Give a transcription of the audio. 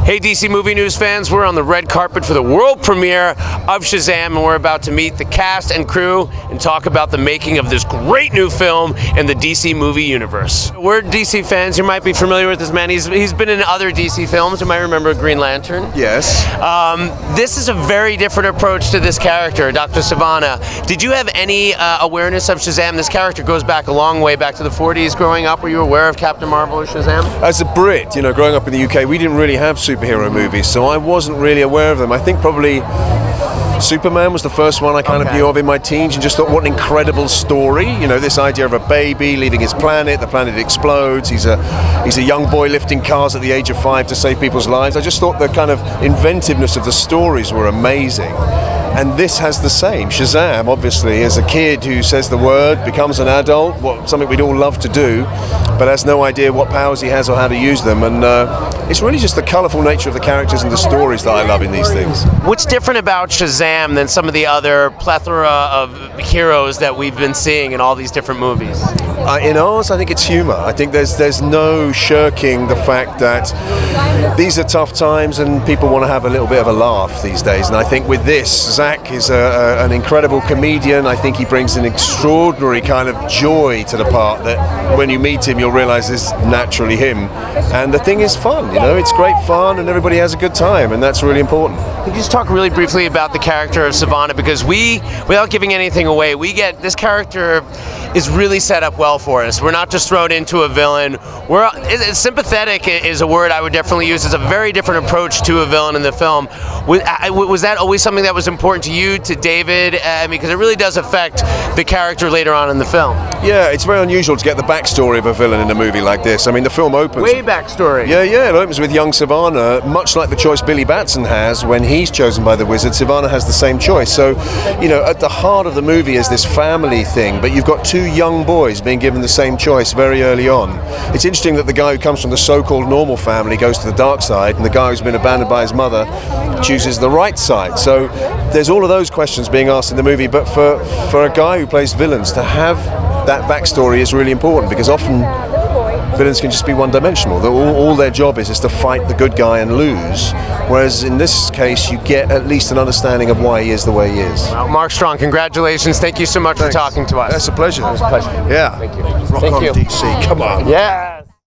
Hey DC Movie News fans, we're on the red carpet for the world premiere of Shazam, and we're about to meet the cast and crew and talk about the making of this great new film in the DC movie universe. We're DC fans, you might be familiar with this man. He's been in other DC films. You might remember Green Lantern. Yes. This is a very different approach to this character, Dr. Sivana. Did you have any awareness of Shazam? This character goes back a long way, back to the 40s growing up. Were you aware of Captain Marvel or Shazam? As a Brit, you know, growing up in the UK, we didn't really have superhero movies, so I wasn't really aware of them. I think probably Superman was the first one I kind of knew of in my teens and just thought, what an incredible story. You know, this idea of a baby leaving his planet, the planet explodes, he's a young boy lifting cars at the age of 5 to save people's lives. I just thought the kind of inventiveness of the stories were amazing. And this has the same. Shazam, obviously, is a kid who says the word, becomes an adult, something we'd all love to do, but has no idea what powers he has or how to use them. And it's really just the colourful nature of the characters and the stories that I love in these things. What's different about Shazam than some of the other plethora of heroes that we've been seeing in all these different movies? In ours, I think it's humour. I think there's no shirking the fact that these are tough times and people want to have a little bit of a laugh these days. And I think with this, Zach is an incredible comedian. I think he brings an extraordinary kind of joy to the part that when you meet him, you'll realise is naturally him. And the thing is fun, you know, it's great fun and everybody has a good time, and that's really important. Can you just talk really briefly about the character of Sivana, because without giving anything away, this character is really set up well for us. We're not just thrown into a villain. Sympathetic is a word I would definitely use. It's a very different approach to a villain in the film. Was that always something that was important to you, to David? Because it really does affect the character later on in the film. Yeah, it's very unusual to get the backstory of a villain in a movie like this. I mean, the film opens... Way backstory. Yeah, it opens with young Sivana, much like the choice Billy Batson has when he's chosen by the wizard. Sivana has the same choice. So, you know, at the heart of the movie is this family thing, but you've got two young boys being given the same choice very early on. It's interesting that the guy who comes from the so-called normal family goes to the dark side, and the guy who's been abandoned by his mother chooses the right side. So there's all of those questions being asked in the movie, but for a guy who plays villains to have that backstory is really important, because often villains can just be one-dimensional. All their job is to fight the good guy and lose, whereas in this case you get at least an understanding of why he is the way he is. Well, Mark Strong, congratulations. Thank you so much for talking to us. That's a pleasure. It was a pleasure. Yeah. Thank you. Rock on, DC. Come on. Yeah.